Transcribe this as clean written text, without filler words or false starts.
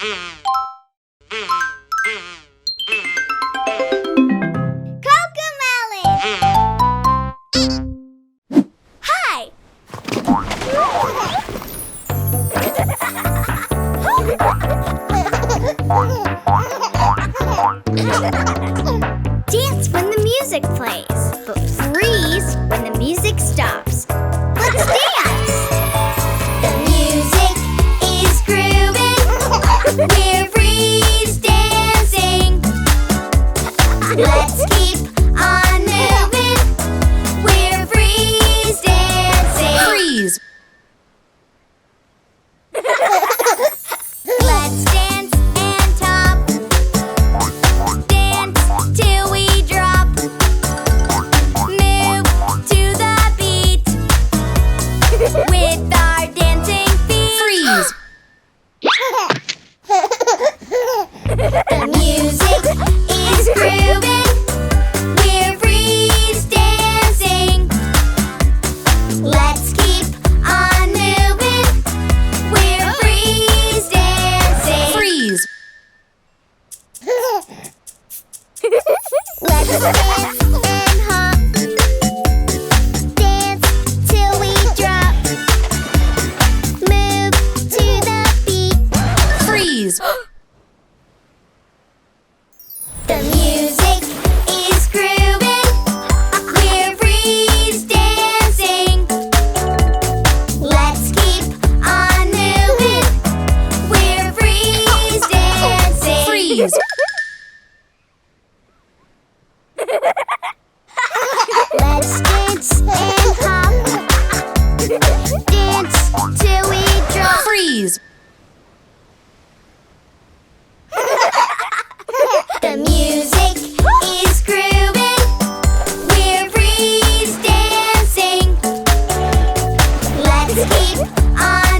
CoComelon! Hi! Dance when the music plays, but freeze when the music stops. Let's dance! The music is grooving. We're freeze dancing. Let's keep on moving. We're freeze dancing. Freeze! Let's dance and top. Dance till we drop. Move to the beat with our dancing feet. Freeze! The music is grooving. We're freeze dancing. Let's keep on moving. We're freeze dancing. Freeze! Let's dance and hop. Dance till we drop. Move to the beat. Freeze! The music is grooving. We're freeze dancing. Let's keep on moving. We're freeze dancing. Freeze! Let's dance and hop. Dance till we drop. Freeze! The music is grooving. We're freeze dancing. Let's keep on